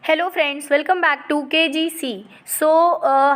Hello friends, welcome back to KGC।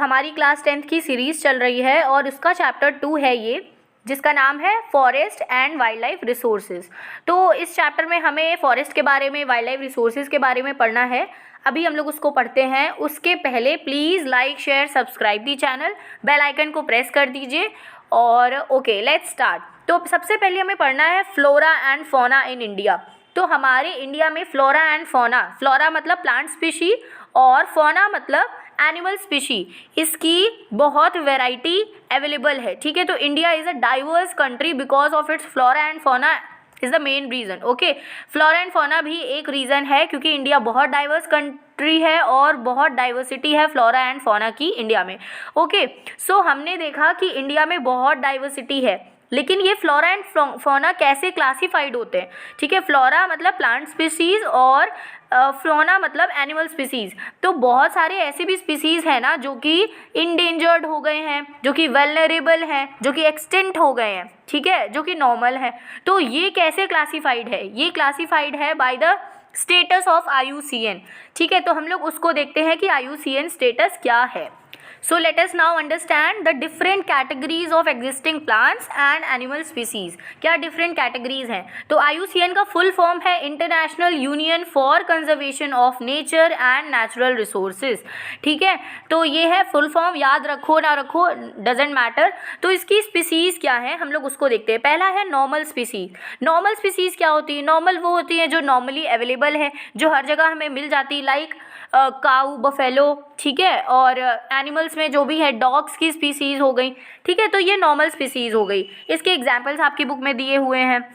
हमारी class 10th की series चल रही है और उसका चैप्टर 2 है ये, जिसका नाम है forest and wild life resources. तो इस चैप्टर में हमें फॉरेस्ट के बारे में, वाइल्ड लाइफ रिसोर्सेज के बारे में पढ़ना है। अभी हम लोग उसको पढ़ते हैं। उसके पहले please like, share, subscribe the channel, bell icon को प्रेस कर दीजिए। और ओके, लेट्स स्टार्ट। तो सबसे पहले हमें पढ़ना है flora and fauna in India. तो हमारे इंडिया में फ्लोरा एंड फौना, फ्लोरा मतलब प्लांट स्पीशी और फौना मतलब एनिमल स्पीशी, इसकी बहुत वैरायटी अवेलेबल है। ठीक है, तो India is a diverse country because of its flora and fauna is the main reason. Okay, flora and fauna भी एक रीज़न है क्योंकि इंडिया बहुत डाइवर्स कंट्री है और बहुत डाइवर्सिटी है फ्लोरा एंड फौना की इंडिया में। ओके, सो हमने देखा कि इंडिया में बहुत डाइवर्सिटी है, लेकिन ये फ्लोरा एंड फौना कैसे क्लासिफाइड होते हैं। ठीक है, फ्लोरा मतलब प्लांट स्पीसीज़ और फौना मतलब एनिमल स्पीसीज़। तो बहुत सारे ऐसे भी स्पीसीज़ हैं ना जो कि इंडेंजर्ड हो गए हैं, जो कि वेलनरेबल हैं, जो कि एक्सटिंक्ट हो गए हैं। ठीक है, जो कि नॉर्मल है। तो ये कैसे क्लासिफाइड है? ये क्लासिफाइड है by the status of IUCN। ठीक है, तो हम लोग उसको देखते हैं कि IUCN स्टेटस क्या है। So let us now understand the different categories of existing plants and animal species। क्या different categories हैं? तो IUCN का full form है International Union for Conservation of Nature and Natural Resources। ठीक है, तो ये है full form, याद रखो ना रखो doesn't matter। तो इसकी species क्या है हम लोग उसको देखते हैं। पहला है normal species। normal species क्या होती है? normal वो होती है जो normally available है, जो हर जगह हमें मिल जाती है, लाइक काऊ, बफेलो। ठीक है, और एनिमल्स में जो भी है, डॉग्स की स्पीसीज़ हो गई। ठीक है, तो ये नॉर्मल स्पीसीज़ हो गई। इसके एग्जांपल्स आपकी बुक में दिए हुए हैं।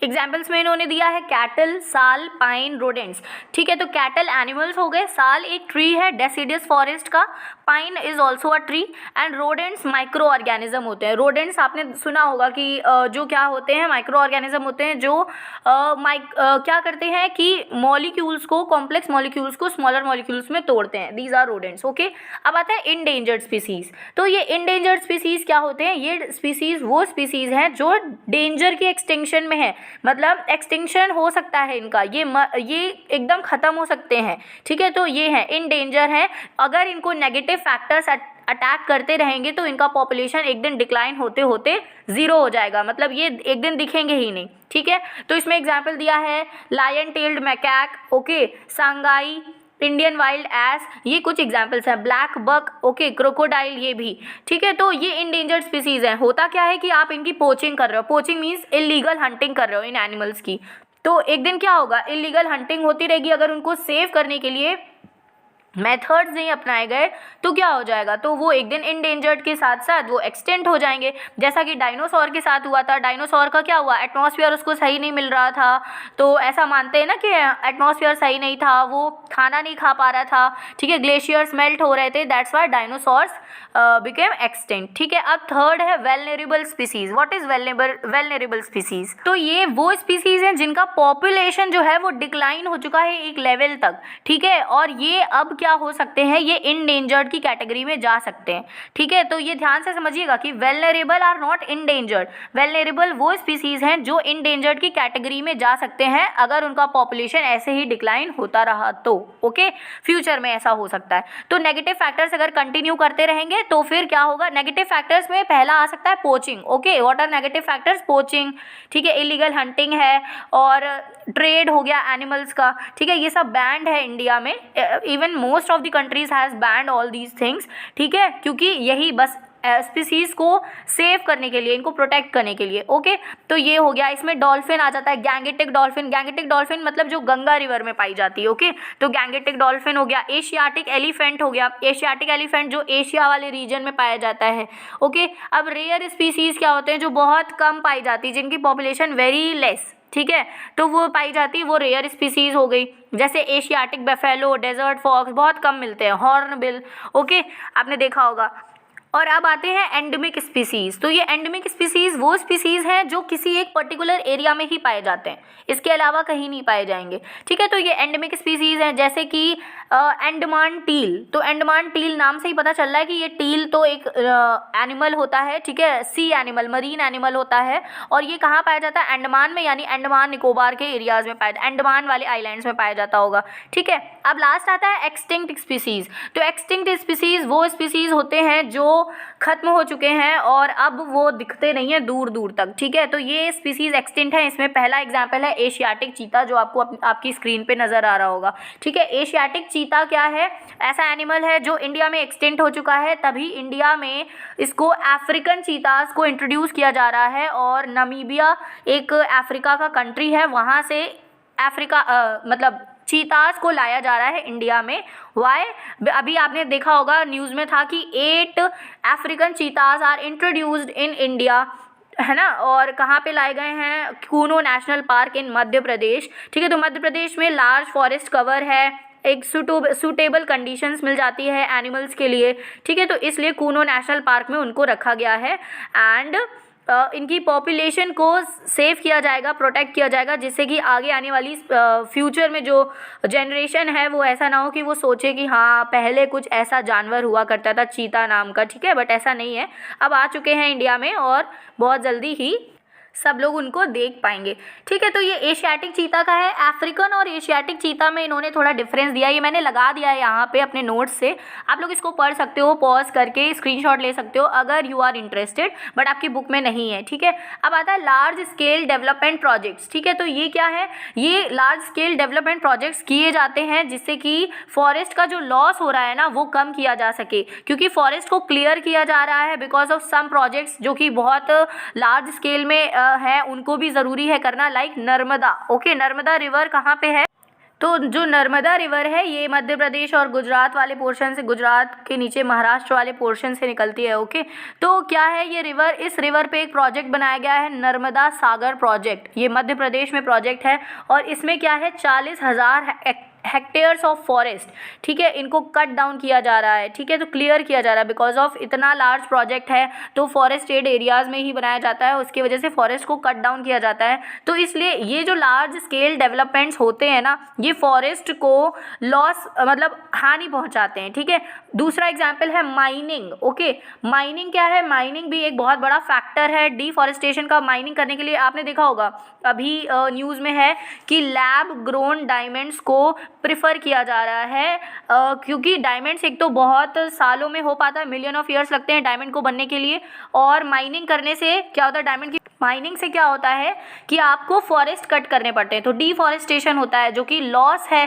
एग्जाम्पल्स में इन्होंने दिया है कैटल, साल, पाइन, रोडेंट्स। ठीक है, तो कैटल एनिमल्स हो गए, साल एक ट्री है डेसिडियस फॉरेस्ट का, pine is also a tree, and rodents micro organism होते हैं। रोडेंट्स आपने सुना होगा कि जो क्या होते हैं, माइक्रो ऑर्गेनिज्म होते हैं जो क्या करते हैं कि मॉलिक्यूल्स को, कॉम्प्लेक्स मॉलिक्यूल्स को स्मॉलर मॉलिक्यूल्स में तोड़ते हैं। These are rodents. ओके, अब आता है इंडेंजर्ड स्पीसीज। तो ये इंडेंजर्ड स्पीसीज क्या होते हैं? ये स्पीसीज वो स्पीसीज हैं जो डेंजर की एक्सटिंक्शन में है, मतलब एक्सटिंक्शन हो सकता है इनका, ये एकदम ख़त्म हो सकते हैं। ठीक है, तो ये है इन डेंजर है। अगर इनको नेगेटिव फैक्टर्स अटैक करते रहेंगे तो इनका पॉपुलेशन एक दिन डिक्लाइन होते होते ज़ीरो हो जाएगा, मतलब ये एक दिन दिखेंगे ही नहीं। ठीक है, तो इसमें एग्जाम्पल दिया है lion tailed macaque, okay, Sangai, Indian wild ass, ये कुछ एग्जाम्पल्स हैं। ब्लैक बक, ओके, क्रोकोडाइल, ये भी। ठीक है, तो ये इंडेंजर्ड स्पीसीज हैं। होता क्या है कि आप इनकी पोचिंग कर रहे हो। पोचिंग मीन्स इलीगल हंटिंग कर रहे हो इन एनिमल्स की। तो एक दिन क्या होगा, इलीगल हंटिंग होती रहेगी। अगर उनको सेव करने के लिए मेथड्स नहीं अपनाए गए तो क्या हो जाएगा, तो वो एक दिन इंडेंजर्ड के साथ साथ वो एक्सटेंट हो जाएंगे। जैसा कि डायनासोर के साथ हुआ था। डायनासोर का क्या हुआ, एटमॉस्फेयर उसको सही नहीं मिल रहा था, तो ऐसा मानते हैं ना कि एटमॉस्फेयर सही नहीं था, वो खाना नहीं खा पा रहा था। ठीक है, ग्लेशियर्स मेल्ट हो रहे थे, that's why dinosaurs became extent. ठीक है, अब थर्ड है vulnerable species. What is vulnerable species? तो ये वो स्पीसीज हैं जिनका पॉपुलेशन जो है वो डिक्लाइन हो चुका है एक लेवल तक। ठीक है, और ये अब क्या हो सकते हैं, ये इंडेंजर्ड की कैटेगरी में जा सकते हैं। ठीक है, तो ये ध्यान से समझिएगा कि vulnerable are not endangered. Vulnerable वो स्पीसीज हैं जो इंडेंजर्ड की कैटेगरी में जा सकते हैं अगर उनका पॉपुलेशन ऐसे ही डिक्लाइन होता रहा तो। ओके, फ्यूचर में ऐसा हो सकता है। तो नेगेटिव फैक्टर्स अगर कंटिन्यू करते रहेंगे तो फिर क्या होगा, नेगेटिव फैक्टर्स में पहला आ सकता है poaching. Okay, what are negative factors? Poaching, ठीक है, इलीगल हंटिंग है, और ट्रेड हो गया एनिमल्स का। ठीक है, ये सब बैंड है इंडिया में। Even most of the countries has band all these things. ठीक है, क्योंकि यही बस स्पीसीज को सेव करने के लिए, इनको प्रोटेक्ट करने के लिए। ओके, तो ये हो गया। इसमें डॉल्फिन आ जाता है, गैंगेटिक डॉल्फिन। गैंगेटिक डॉल्फिन मतलब जो गंगा रिवर में पाई जाती है। ओके, तो गैंगेटिक डॉल्फिन हो गया। एशियाटिक एलिफेंट हो गया। एशियाटिक एलिफेंट जो एशिया वाले रीजन में पाया जाता है। ओके, अब रेयर स्पीसीज क्या होते हैं, जो बहुत कम पाई जाती है, जिनकी पॉपुलेशन वेरी लेस। ठीक है, तो वो पाई जाती है, वो रेयर स्पीसीज हो गई। जैसे एशियाटिक बफेलो, डेजर्ट फॉक्स बहुत कम मिलते हैं। हॉर्नबिल, ओके, आपने देखा होगा। और अब आते हैं एंडेमिक स्पीसीज़। तो ये एंडेमिक स्पीसीज़ वो स्पीसीज़ हैं जो किसी एक पर्टिकुलर एरिया में ही पाए जाते हैं, इसके अलावा कहीं नहीं पाए जाएंगे, ठीक है। तो ये एंडेमिक स्पीसीज़ हैं, जैसे कि अंडमान टील। तो अंडमान टील नाम से ही पता चल रहा है कि ये टील तो एक एनिमल होता है, ठीक है, सी एनिमल, मरीन एनिमल होता है, और ये कहाँ पाया जाता है? अंडमान में, यानी अंडमान निकोबार के एरियाज़ में पाया जाता है, अंडमान वाले आइलैंड्स में पाया जाता होगा, ठीक है। अब लास्ट आता है एक्सटिंक्ट स्पीसीज़। तो एक्सटिंक्ट स्पीसीज़ वो स्पीसीज़ होते हैं जो खत्म हो चुके हैं और अब वो दिखते नहीं हैं दूर दूर तक, ठीक है। तो ये स्पीसीज़ एक्सटिंक्ट है। इसमें पहला एग्जाम्पल है एशियाटिक चीता, जो आपको आपकी स्क्रीन पे नज़र आ रहा होगा, ठीक है। एशियाटिक चीता क्या है? ऐसा एनिमल है जो इंडिया में एक्सटिंक्ट हो चुका है, तभी इंडिया में इसको अफ्रीकन चीतास को इंट्रोड्यूस किया जा रहा है, और नामीबिया एक अफ्रीका का कंट्री है, वहाँ से अफ्रीका मतलब चीतास को लाया जा रहा है इंडिया में। वाई? अभी आपने देखा होगा न्यूज़ में था कि 8 African cheetahs are introduced in India, है ना। और कहाँ पे लाए गए हैं? Kuno national park in Madhya Pradesh, ठीक है। तो मध्य प्रदेश में लार्ज फॉरेस्ट कवर है, एक सूटेबल कंडीशंस मिल जाती है एनिमल्स के लिए, ठीक है। तो इसलिए कूनो नेशनल पार्क में उनको रखा गया है, एंड इनकी पॉपुलेशन को सेव किया जाएगा, प्रोटेक्ट किया जाएगा, जिससे कि आगे आने वाली फ्यूचर में जो जनरेशन है वो ऐसा ना हो कि वो सोचे कि हाँ पहले कुछ ऐसा जानवर हुआ करता था चीता नाम का, ठीक है। बट ऐसा नहीं है, अब आ चुके हैं इंडिया में और बहुत जल्दी ही सब लोग उनको देख पाएंगे, ठीक है। तो ये एशियाटिक चीता का है। अफ्रीकन और एशियाटिक चीता में इन्होंने थोड़ा डिफरेंस दिया, ये मैंने लगा दिया है यहाँ पे अपने नोट्स से, आप लोग इसको पढ़ सकते हो, पॉज करके स्क्रीनशॉट ले सकते हो अगर यू आर इंटरेस्टेड, बट आपकी बुक में नहीं है, ठीक है। अब आता है लार्ज स्केल डेवलपमेंट प्रोजेक्ट्स, ठीक है। तो ये क्या है? ये लार्ज स्केल डेवलपमेंट प्रोजेक्ट्स किए जाते हैं जिससे कि फॉरेस्ट का जो लॉस हो रहा है ना वो कम किया जा सके, क्योंकि फॉरेस्ट को क्लियर किया जा रहा है बिकॉज ऑफ सम प्रोजेक्ट्स जो कि बहुत लार्ज स्केल में है, उनको भी ज़रूरी है करना, like Narmada, okay. Narmada river कहाँ पे है? तो जो नर्मदा रिवर है ये मध्य प्रदेश और गुजरात वाले पोर्शन से, गुजरात के नीचे महाराष्ट्र वाले पोर्शन से निकलती है, ओके। तो क्या है ये रिवर? इस रिवर पे एक प्रोजेक्ट बनाया गया है, नर्मदा सागर प्रोजेक्ट, ये मध्य प्रदेश में प्रोजेक्ट है, और इसमें क्या है 40,000 हेक्टेयर्स ऑफ फॉरेस्ट, ठीक है, इनको कट डाउन किया जा रहा है, ठीक है। तो क्लियर किया जा रहा है बिकॉज ऑफ इतना लार्ज प्रोजेक्ट है, तो फॉरेस्टेड एरियाज़ में ही बनाया जाता है, उसकी वजह से फॉरेस्ट को कट डाउन किया जाता है। तो इसलिए ये जो लार्ज स्केल डेवलपमेंट्स होते हैं ना, ये फॉरेस्ट को लॉस मतलब हानि पहुंचाते हैं, ठीक है। दूसरा एग्जाम्पल है माइनिंग, ओके। माइनिंग क्या है? माइनिंग भी एक बहुत बड़ा फैक्टर है डिफॉरेस्टेशन का। माइनिंग करने के लिए आपने देखा होगा अभी न्यूज़ में है कि लैब ग्रोन डायमंड्स को प्रिफर किया जा रहा है, क्योंकि डायमंड्स एक तो बहुत सालों में हो पाता है, मिलियन ऑफ ईयर्स लगते हैं डायमंड को बनने के लिए, और माइनिंग करने से क्या होता है? डायमंड की माइनिंग से क्या होता है कि आपको फॉरेस्ट कट करने पड़ते हैं, तो डिफॉरेस्टेशन होता है, जो कि लॉस है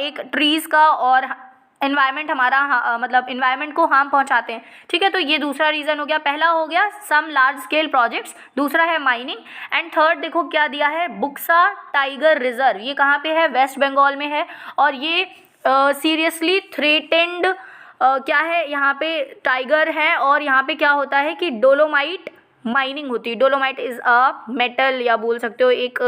एक ट्रीज़ का, और एनवायरनमेंट हमारा मतलब एनवायरनमेंट को हार्म पहुंचाते हैं, ठीक है। तो ये दूसरा रीज़न हो गया। पहला हो गया सम लार्ज स्केल प्रोजेक्ट्स, दूसरा है माइनिंग, एंड थर्ड देखो क्या दिया है, बुक्सा टाइगर रिजर्व। ये कहाँ पे है? वेस्ट बंगाल में है, और ये सीरियसली थ्रेटेंड क्या है, यहाँ पे टाइगर है, और यहाँ पे क्या होता है कि डोलोमाइट माइनिंग होती है। डोलोमाइट इज़ अ मेटल, या बोल सकते हो एक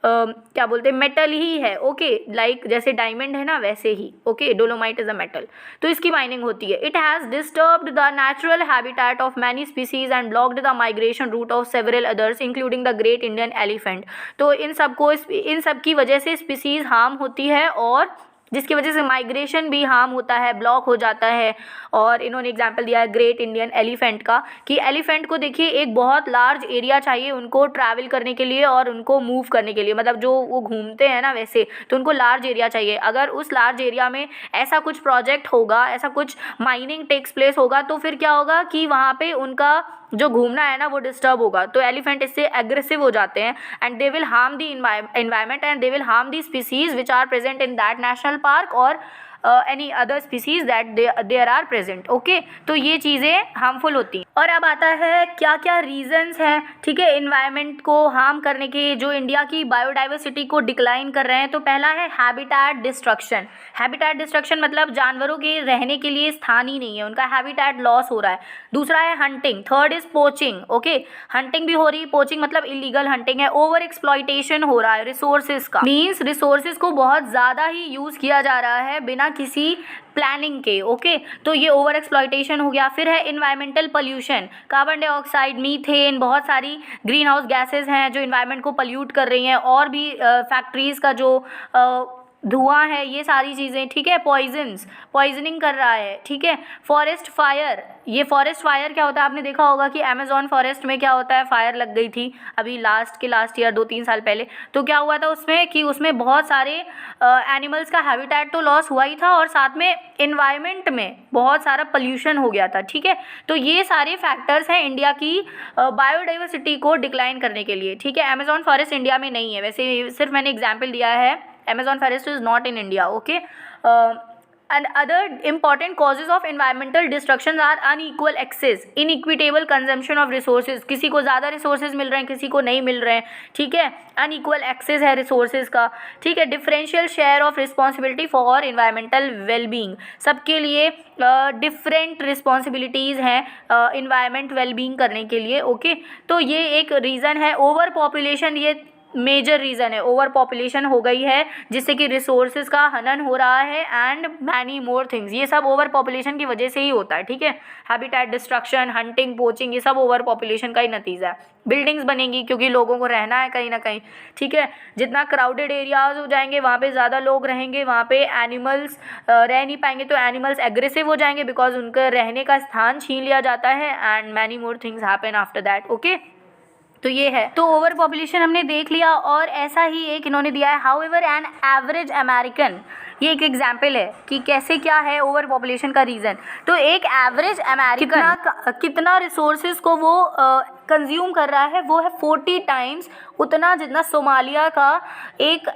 क्या बोलते हैं, मेटल ही है, ओके। लाइक जैसे डायमंड है ना वैसे ही, okay. Dolomite is a metal, तो इसकी माइनिंग होती है। It has disturbed the natural habitat of many species and blocked the migration route of several others including the great Indian elephant. तो इन सब की वजह से स्पीसीज हार्म होती है, और जिसकी वजह से माइग्रेशन भी हार्म होता है, ब्लॉक हो जाता है। और इन्होंने एग्जांपल दिया है ग्रेट इंडियन एलिफेंट का, कि एलिफेंट को देखिए एक बहुत लार्ज एरिया चाहिए उनको ट्रैवल करने के लिए और उनको मूव करने के लिए, मतलब जो वो घूमते हैं ना वैसे, तो उनको लार्ज एरिया चाहिए। अगर उस लार्ज एरिया में ऐसा कुछ प्रोजेक्ट होगा, ऐसा कुछ माइनिंग टेक्स प्लेस होगा, तो फिर क्या होगा कि वहाँ पे उनका जो घूमना है ना वो डिस्टर्ब होगा। तो एलिफेंट इससे एग्रेसिव हो जाते हैं, and they will harm the environment, and they will harm the species which are present in that national park और any other species that there are present, okay. तो ये चीज़ें हार्मफुल होती हैं। और अब आता है क्या क्या रीजंस हैं, ठीक है, इन्वायरमेंट को हार्म करने के, जो इंडिया की बायोडाइवर्सिटी को डिक्लाइन कर रहे हैं। तो पहला है हैबिटेट डिस्ट्रक्शन। हैबिटेट डिस्ट्रक्शन मतलब जानवरों के रहने के लिए स्थान ही नहीं है, उनका हैबिटेट लॉस हो रहा है। दूसरा है hunting, third is poaching, okay. Hunting भी हो रही है, पोचिंग मतलब इलीगल हंटिंग है। ओवर एक्सप्लॉयटेशन हो रहा है रिसोर्सेज का, मीन्स रिसोर्सेज को बहुत ज़्यादा ही यूज़ किया जा रहा है बिना किसी प्लानिंग के। ओके, तो ये ओवर एक्सप्लॉयटेशन हो गया। फिर है environmental pollution, carbon dioxide, methane, बहुत सारी ग्रीन हाउस गैसेज हैं जो इन्वायरमेंट को पोल्यूट कर रही हैं, और भी फैक्ट्रीज़ का जो धुआं है, ये सारी चीज़ें, ठीक है। पॉइजनिंग कर रहा है, ठीक है। फॉरेस्ट फायर, ये फॉरेस्ट फायर क्या होता है, आपने देखा होगा कि अमेज़ॉन फॉरेस्ट में क्या होता है, फायर लग गई थी अभी लास्ट ईयर 2-3 साल पहले। तो क्या हुआ था उसमें कि उसमें बहुत सारे एनिमल्स का हैबिटेट तो लॉस हुआ ही था, और साथ में इन्वायरमेंट में बहुत सारा पोल्यूशन हो गया था, ठीक है। तो ये सारे फैक्टर्स हैं इंडिया की बायोडाइवर्सिटी को डिक्लाइन करने के लिए, ठीक है। अमेज़ॉन फॉरेस्ट इंडिया में नहीं है, वैसे सिर्फ मैंने एग्जाम्पल दिया है। Amazon forest is not in India, okay. And other important causes of environmental destruction are unequal access, inequitable consumption of resources, किसी को ज़्यादा resources मिल रहे हैं, किसी को नहीं मिल रहे हैं, ठीक है। unequal access है resources का, ठीक है। differential share of responsibility for environmental well-being, सबके लिए different responsibilities हैं environment well-being करने के लिए, ओके। तो ये एक रीज़न है। ओवर पॉपुलेशन ये मेजर रीज़न है, ओवर पॉपुलेशन हो गई है जिससे कि रिसोर्सेज का हनन हो रहा है, एंड मैनी मोर थिंग्स। ये सब ओवर पॉपुलेशन की वजह से ही होता है, ठीक है। हैबिटेट डिस्ट्रक्शन, हंटिंग, पोचिंग, ये सब ओवर पॉपुलेशन का ही नतीजा है। बिल्डिंग्स बनेंगी क्योंकि लोगों को रहना है कहीं ना कहीं, ठीक है। जितना क्राउडेड एरियाज हो जाएंगे वहाँ पे ज़्यादा लोग रहेंगे, वहाँ पे एनिमल्स रह नहीं पाएंगे, तो एनिमल्स एग्रेसिव हो जाएंगे बिकॉज उनका रहने का स्थान छीन लिया जाता है, and many more things happen after that, okay. तो ये है, तो ओवर पॉपुलेशन हमने देख लिया। और ऐसा ही एक इन्होंने दिया है, हाउएवर एन एवरेज अमेरिकन, ये एक एग्जाम्पल है कि कैसे क्या है ओवर पॉपुलेशन का रीज़न। तो एक एवरेज अमेरिकन कितना रिसोर्सेज को वो कंज्यूम कर रहा है, वो है 40 टाइम्स उतना जितना सोमालिया का एक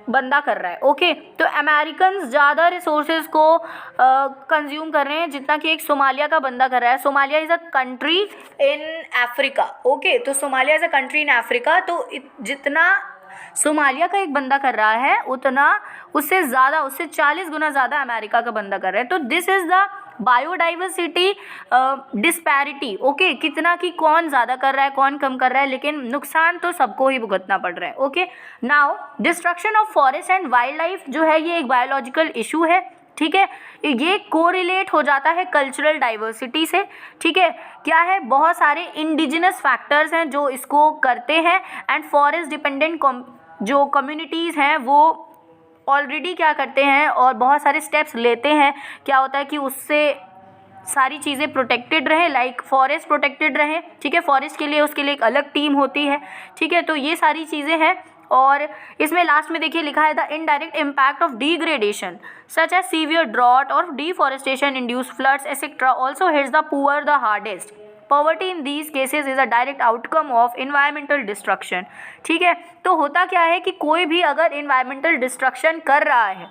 बंदा कर रहा है, ओके। तो अमेरिकन ज़्यादा रिसोर्सेज को कंज्यूम कर रहे हैं जितना कि एक सोमालिया का बंदा कर रहा है। Somalia is a country in Africa, okay. तो Somalia is a country in Africa, तो जितना सोमालिया का एक बंदा कर रहा है उतना उससे 40 गुना ज़्यादा अमेरिका का बंदा कर रहा है। तो this is the biodiversity disparity, okay. कितना कि कौन ज़्यादा कर रहा है, कौन कम कर रहा है, लेकिन नुकसान तो सबको ही भुगतना पड़ रहा है, okay. Now destruction of forest and wild life जो है ये एक बायोलॉजिकल इशू है, ठीक है। ये कोरिलेट हो जाता है कल्चरल डाइवर्सिटी से, ठीक है। क्या है, बहुत सारे इंडिजिनस फैक्टर्स हैं जो इसको करते हैं, एंड फॉरेस्ट डिपेंडेंट जो कम्युनिटीज़ हैं वो ऑलरेडी क्या करते हैं और बहुत सारे स्टेप्स लेते हैं। क्या होता है कि उससे सारी चीज़ें प्रोटेक्टेड रहे, लाइक फॉरेस्ट प्रोटेक्टेड रहे, ठीक है। फॉरेस्ट के लिए उसके लिए एक अलग टीम होती है, ठीक है। तो ये सारी चीज़ें हैं। और इसमें लास्ट में देखिए लिखा है the indirect impact of degradation such as severe drought और deforestation induce floods etcetera also hits the poor the hardest. Poverty in these cases is a direct outcome of environmental destruction, ठीक है। तो होता क्या है कि कोई भी अगर इन्वायरमेंटल डिस्ट्रक्शन कर रहा है,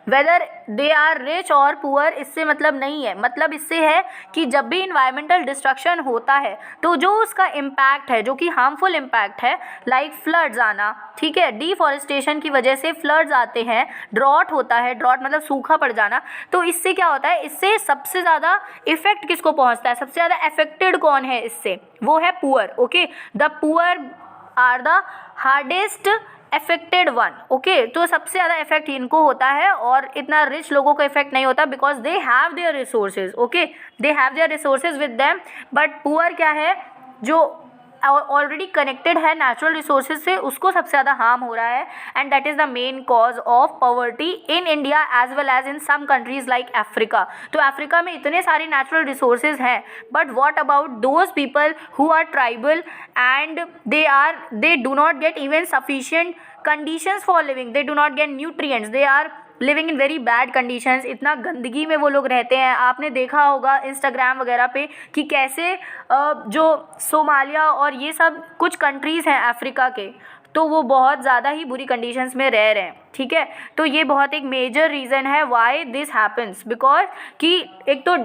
वेदर दे आर रिच और पुअर, इससे मतलब नहीं है। मतलब इससे है कि जब भी इन्वायरमेंटल डिस्ट्रक्शन होता है तो जो उसका इम्पैक्ट है, जो कि हार्मफुल इम्पैक्ट है, लाइक फ्लड्स आना, ठीक है। डिफॉरेस्टेशन की वजह से फ्लड्स आते हैं, ड्रॉट होता है, ड्रॉट मतलब सूखा पड़ जाना। तो इससे क्या होता है, इससे सबसे ज़्यादा इफेक्ट किसको पहुंचता है, सबसे ज़्यादा अफेक्टेड कौन है इससे, वो है poor, okay. The poor are the hardest affected one, okay. तो सबसे ज़्यादा इफेक्ट इनको होता है और इतना रिच लोगों को इफेक्ट नहीं होता because they have their resources, okay. They have their resources with them, but poor क्या है, जो ऑलरेडी कनेक्टेड है नेचुरल रिसोर्सेज से, उसको सबसे ज़्यादा हार्म हो रहा है। And that is the main cause of poverty in India as well as in some countries like Africa. तो अफ्रीका में इतने सारे नेचुरल रिसोर्सेज हैं, but what about those people who are tribal and they do not get even sufficient conditions for living, they do not get nutrients, they are living in very bad conditions. इतना गंदगी में वो लोग रहते हैं। आपने देखा होगा इंस्टाग्राम वगैरह पे कि कैसे जो सोमालिया और ये सब कुछ कंट्रीज़ हैं अफ्रीका के, तो वो बहुत ज़्यादा ही बुरी कंडीशंस में रह रहे हैं, ठीक है। तो ये बहुत एक मेजर रीज़न है वाई दिस हैपन्स, बिकॉज कि एक तो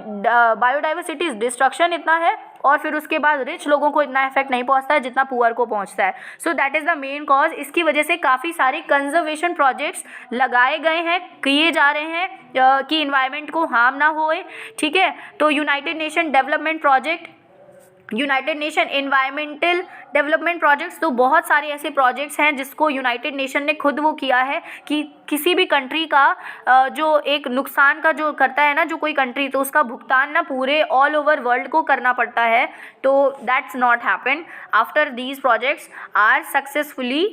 बायोडाइवर्सिटी डिस्ट्रक्शन इतना है और फिर उसके बाद रिच लोगों को इतना इफेक्ट नहीं पहुंचता है जितना पुअर को पहुंचता है। सो that is the main cause. इसकी वजह से काफ़ी सारे कंजर्वेशन प्रोजेक्ट्स लगाए गए हैं, किए जा रहे हैं कि इन्वायरमेंट को हार्म ना होए, ठीक है। तो United nation development project United nation environmental development projects, तो बहुत सारे ऐसे प्रोजेक्ट्स हैं जिसको यूनाइटेड नेशन ने खुद वो किया है कि किसी भी कंट्री का जो एक नुकसान का जो करता है ना जो कोई कंट्री, तो उसका भुगतान ना पूरे ऑल ओवर वर्ल्ड को करना पड़ता है। तो that's not happen after these projects are successfully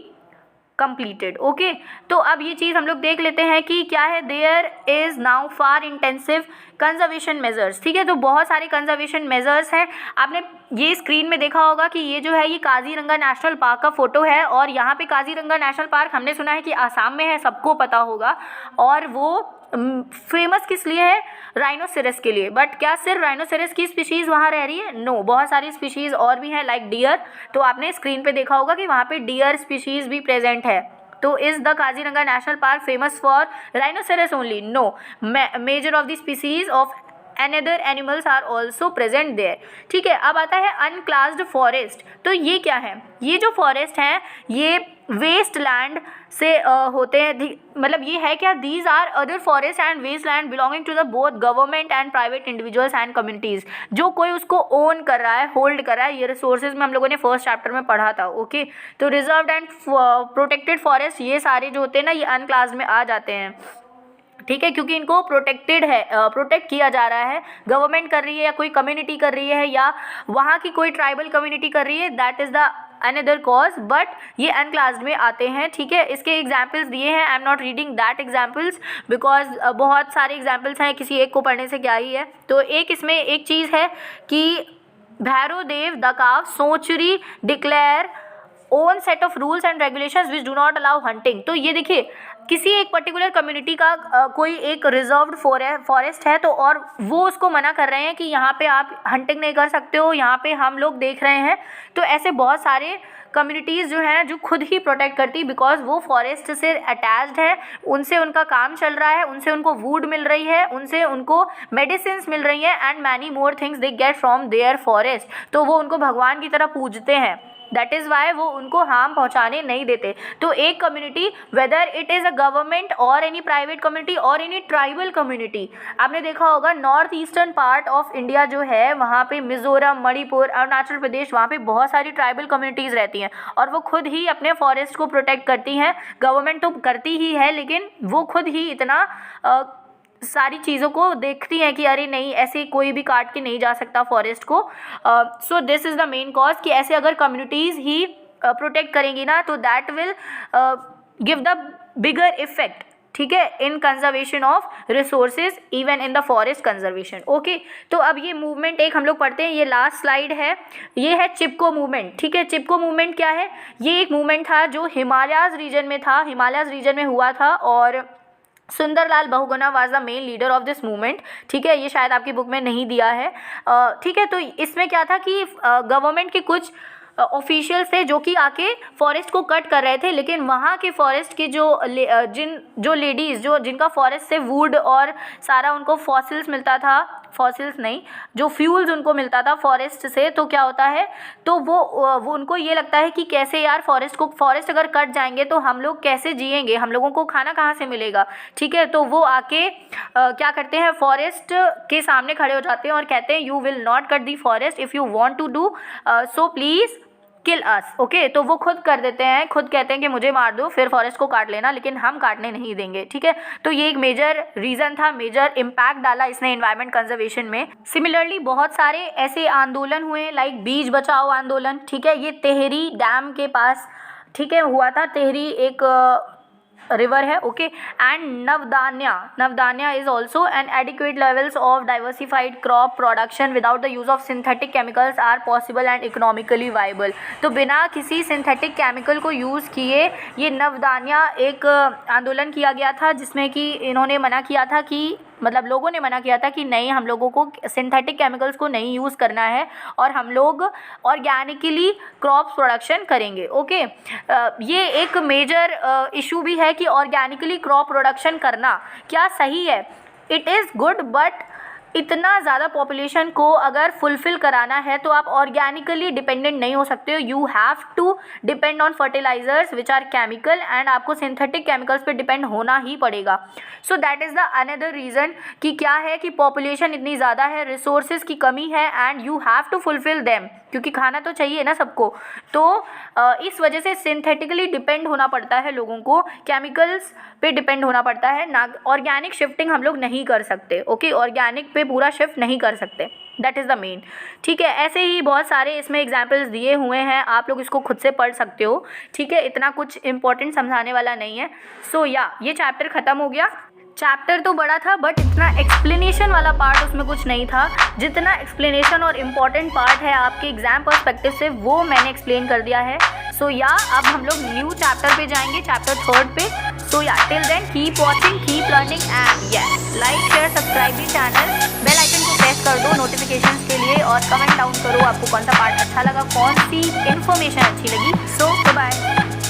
completed. Okay, तो अब ये चीज़ हम लोग देख लेते हैं कि क्या है। There is now far intensive conservation measures, ठीक है। तो बहुत सारे कंजर्वेशन मेजर्स हैं। आपने ये स्क्रीन में देखा होगा कि ये जो है ये काजीरंगा नेशनल पार्क का फ़ोटो है, और यहाँ पे काजीरंगा नेशनल पार्क हमने सुना है कि आसाम में है, सबको पता होगा। और वो फेमस किस लिए है? राइनोसेरस के लिए। बट क्या सिर्फ राइनोसेरस की स्पीशीज़ वहाँ रह रही है? नो, बहुत सारी स्पीशीज़ और भी हैं लाइक डियर। तो आपने स्क्रीन पे देखा होगा कि वहाँ पे डियर स्पीशीज़ भी प्रेजेंट है। तो is the Kaziranga national park famous for rhinoceros only? No, major of the species of another animals are also present there, ठीक है। अब आता है अनक्लास्ड फॉरेस्ट। तो ये क्या है? ये जो फॉरेस्ट हैं ये वेस्ट लैंड से होते हैं, मतलब ये है क्या? These are other forest and waste land belonging to the both government and private individuals and communities. जो कोई उसको ओन कर रहा है, होल्ड कर रहा है, ये रिसोर्सेज में हम लोगों ने फर्स्ट चैप्टर में पढ़ा था। ओके, तो रिजर्व्ड एंड प्रोटेक्टेड फॉरेस्ट ये सारे जो होते हैं ना ये अनक्लास्ड में आ जाते हैं, ठीक है, क्योंकि इनको प्रोटेक्टेड है, प्रोटेक्ट किया जा रहा है, गवर्नमेंट कर रही है या कोई कम्युनिटी कर रही है या वहाँ की कोई ट्राइबल कम्युनिटी कर रही है, that is the another cause. But ये अनक्लास्ड में आते हैं, ठीक है। इसके एग्जाम्पल्स दिए हैं, I am not reading that examples because बहुत सारे एग्जाम्पल्स हैं, किसी एक को पढ़ने से क्या ही है। तो एक इसमें एक चीज़ है कि Bhairodev Dakav Sonchuri declare own set of rules and regulations which do not allow hunting. तो ये देखिए किसी एक पर्टिकुलर कम्युनिटी का कोई एक रिजर्व्ड फॉरेस्ट है, तो और वो उसको मना कर रहे हैं कि यहाँ पे आप हंटिंग नहीं कर सकते हो, यहाँ पे हम लोग देख रहे हैं। तो ऐसे बहुत सारे कम्युनिटीज़ जो हैं जो खुद ही प्रोटेक्ट करती, बिकॉज वो फॉरेस्ट से अटैच्ड है, उनसे उनका काम चल रहा है, उनसे उनको वुड मिल रही है, उनसे उनको मेडिसिन्स मिल रही हैं and many more things they get from their forest. तो वो उनको भगवान की तरह पूजते हैं, दैट इज़ वाई वो उनको हार्म पहुंचाने नहीं देते। तो एक community, whether it is a government और एनी प्राइवेट कम्युनिटी और एनी ट्राइबल कम्युनिटी, आपने देखा होगा north eastern part of India जो है वहाँ पे मिज़ोरम, मणिपुर, अरुणाचल प्रदेश, वहाँ पे बहुत सारी ट्राइबल कम्युनिटीज़ रहती हैं और वो खुद ही अपने फॉरेस्ट को प्रोटेक्ट करती हैं। गवर्नमेंट तो करती ही है, लेकिन वो खुद ही इतना सारी चीज़ों को देखती हैं कि अरे नहीं, ऐसे कोई भी काट के नहीं जा सकता फॉरेस्ट को। So this is the main cause कि ऐसे अगर कम्युनिटीज़ ही प्रोटेक्ट करेंगी ना तो that will give the bigger effect, ठीक है, इन conservation of resources even in the forest conservation. Okay, तो अब ये मूवमेंट एक हम लोग पढ़ते हैं, ये लास्ट स्लाइड है, ये है चिपको मूवमेंट, ठीक है। चिपको मूवमेंट क्या है? ये एक मूवमेंट था जो हिमालयाज़ रीजन में था, हिमालयाज़ रीजन में हुआ था और Sundarlal Bahuguna was the main leader of this movement, ठीक है। ये शायद आपकी बुक में नहीं दिया है, ठीक है। तो इसमें क्या था कि गवर्नमेंट के कुछ ऑफिशियल्स थे जो कि आके फॉरेस्ट को कट कर रहे थे, लेकिन वहाँ के फॉरेस्ट के जो लेडीज़ जिनका फॉरेस्ट से वुड और सारा उनको फॉसिल्स मिलता था, फॉसिल्स नहीं, जो फ्यूल्स उनको मिलता था फॉरेस्ट से, तो क्या होता है, तो वो उनको ये लगता है कि कैसे यार फॉरेस्ट अगर कट जाएंगे तो हम लोग कैसे जिएंगे, हम लोगों को खाना कहाँ से मिलेगा, ठीक है। तो वो आके क्या करते हैं, फॉरेस्ट के सामने खड़े हो जाते हैं और कहते हैं you will not cut the forest, if you want to do so please kill us. Okay, तो वो खुद कर देते हैं, खुद कहते हैं कि मुझे मार दो, फिर फॉरेस्ट को काट लेना, लेकिन हम काटने नहीं देंगे, ठीक है। तो ये एक मेजर रीज़न था, मेजर इम्पैक्ट डाला इसने एनवायरनमेंट कंजर्वेशन में। सिमिलरली बहुत सारे ऐसे आंदोलन हुए लाइक बीज बचाओ आंदोलन, ठीक है। ये टेहरी डैम के पास, ठीक है, हुआ था। टेहरी एक रिवर है, okay. And Navdanya is also an adequate levels of diversified crop production without the use of synthetic chemicals are possible and economically viable. तो बिना किसी सिंथेटिक केमिकल को यूज़ किए ये नवदान्या एक आंदोलन किया गया था, जिसमें कि इन्होंने मना किया था कि मतलब लोगों ने मना किया था कि नहीं, हम लोगों को सिंथेटिक केमिकल्स को नहीं यूज़ करना है और हम लोग ऑर्गेनिकली क्रॉप प्रोडक्शन करेंगे। ओके, ये एक मेजर इशू भी है कि ऑर्गेनिकली क्रॉप प्रोडक्शन करना क्या सही है? इट इज़ गुड, बट इतना ज़्यादा पॉपुलेशन को अगर फुलफ़िल कराना है तो आप ऑर्गेनिकली डिपेंडेंट नहीं हो सकते हो। You have to depend on fertilisers which are chemical and आपको सिंथेटिक केमिकल्स पे डिपेंड होना ही पड़ेगा। So that is the another reason कि क्या है कि पॉपुलेशन इतनी ज़्यादा है, रिसोर्सेज की कमी है and you have to fulfil them, क्योंकि खाना तो चाहिए ना सबको। तो इस वजह से सिंथेटिकली डिपेंड होना पड़ता है लोगों को, केमिकल्स पे डिपेंड होना पड़ता है ना। ऑर्गेनिक शिफ्टिंग हम लोग नहीं कर सकते, ओके, ऑर्गेनिक पे पूरा शिफ्ट नहीं कर सकते, दैट इज़ द मेन। ठीक है, ऐसे ही बहुत सारे इसमें एग्जाम्पल्स दिए हुए हैं, आप लोग इसको खुद से पढ़ सकते हो। ठीक है, इतना कुछ इंपॉर्टेंट समझाने वाला नहीं है। सो या ये चैप्टर ख़त्म हो गया। चैप्टर तो बड़ा था बट इतना एक्सप्लेनेशन वाला पार्ट उसमें कुछ नहीं था। जितना एक्सप्लेनेशन और इम्पॉर्टेंट पार्ट है आपके एग्जाम पर्सपेक्टिव से वो मैंने एक्सप्लेन कर दिया है। सो या अब हम लोग न्यू चैप्टर पे जाएंगे, चैप्टर 3 पे। सो या till then keep watching, keep learning and yes like share subscribe the channel, bell icon को प्रेस कर दो नोटिफिकेशंस के लिए और कमेंट डाउन करो आपको कौन सा पार्ट अच्छा लगा, कौन सी इन्फॉर्मेशन अच्छी लगी। सो बाय।